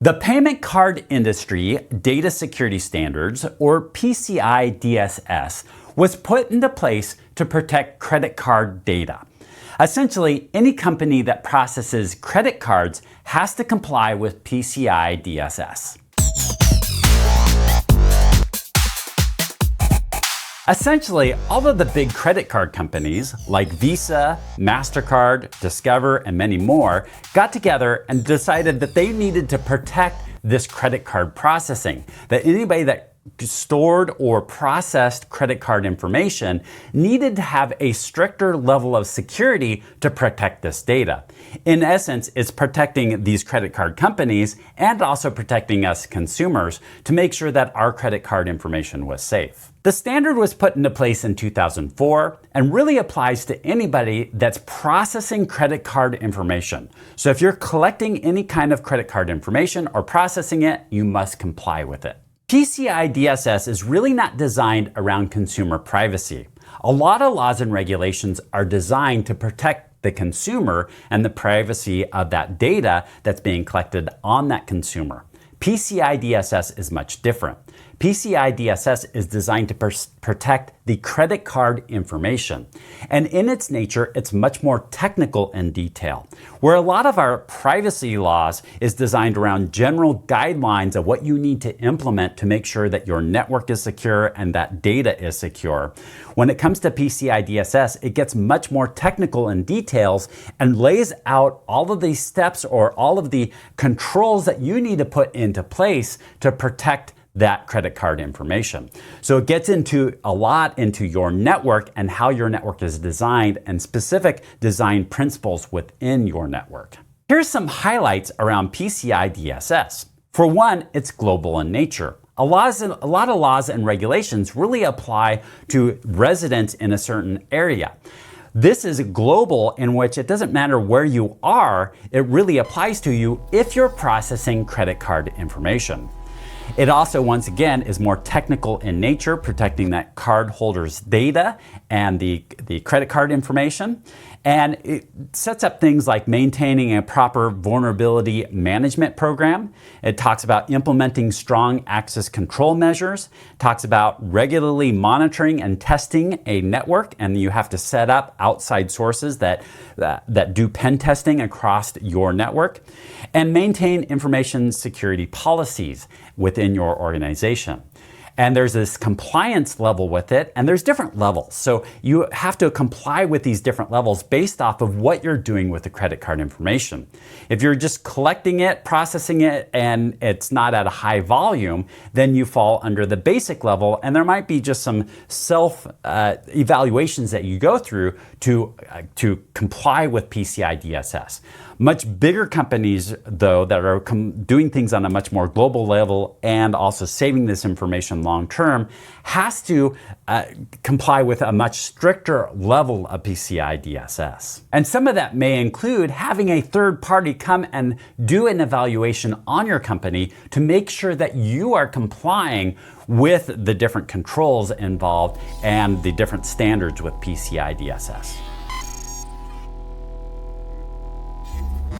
The payment card industry data security standards, or PCI DSS, was put into place to protect credit card data. Essentially, any company that processes credit cards has to comply with PCI DSS. Essentially, all of the big credit card companies like Visa, MasterCard, Discover, and many more got together and decided that they needed to protect this credit card processing, that anybody that stored or processed credit card information needed to have a stricter level of security to protect this data. In essence, it's protecting these credit card companies and also protecting us consumers to make sure that our credit card information was safe. The standard was put into place in 2004 and really applies to anybody that's processing credit card information. So if you're collecting any kind of credit card information or processing it, you must comply with it. PCI DSS is really not designed around consumer privacy. A lot of laws and regulations are designed to protect the consumer and the privacy of that data that's being collected on that consumer. PCI DSS is much different. PCI DSS is designed to protect the credit card information. And in its nature, it's much more technical in detail. Where a lot of our privacy laws is designed around general guidelines of what you need to implement to make sure that your network is secure and that data is secure. When it comes to PCI DSS, it gets much more technical in details and lays out all of these steps or all of the controls that you need to put into place to protect that credit card information. So it gets into a lot into your network and how your network is designed and specific design principles within your network. Here's some highlights around PCI DSS. For one, it's global in nature. A lot of laws and regulations really apply to residents in a certain area. This is global, in which it doesn't matter where you are, it really applies to you if you're processing credit card information. It also, once again, is more technical in nature, protecting that cardholder's data and the credit card information. And it sets up things like maintaining a proper vulnerability management program. It talks about implementing strong access control measures, talks about regularly monitoring and testing a network, and you have to set up outside sources that do pen testing across your network, and maintain information security policies within your organization. And there's this compliance level with it, and there's different levels. So you have to comply with these different levels based off of what you're doing with the credit card information. If you're just collecting it, processing it, and it's not at a high volume, then you fall under the basic level, and there might be just some self-evaluations that you go through to comply with PCI DSS. Much bigger companies, though, that are doing things on a much more global level and also saving this information long term, has to comply with a much stricter level of PCI DSS. And some of that may include having a third party come and do an evaluation on your company to make sure that you are complying with the different controls involved and the different standards with PCI DSS.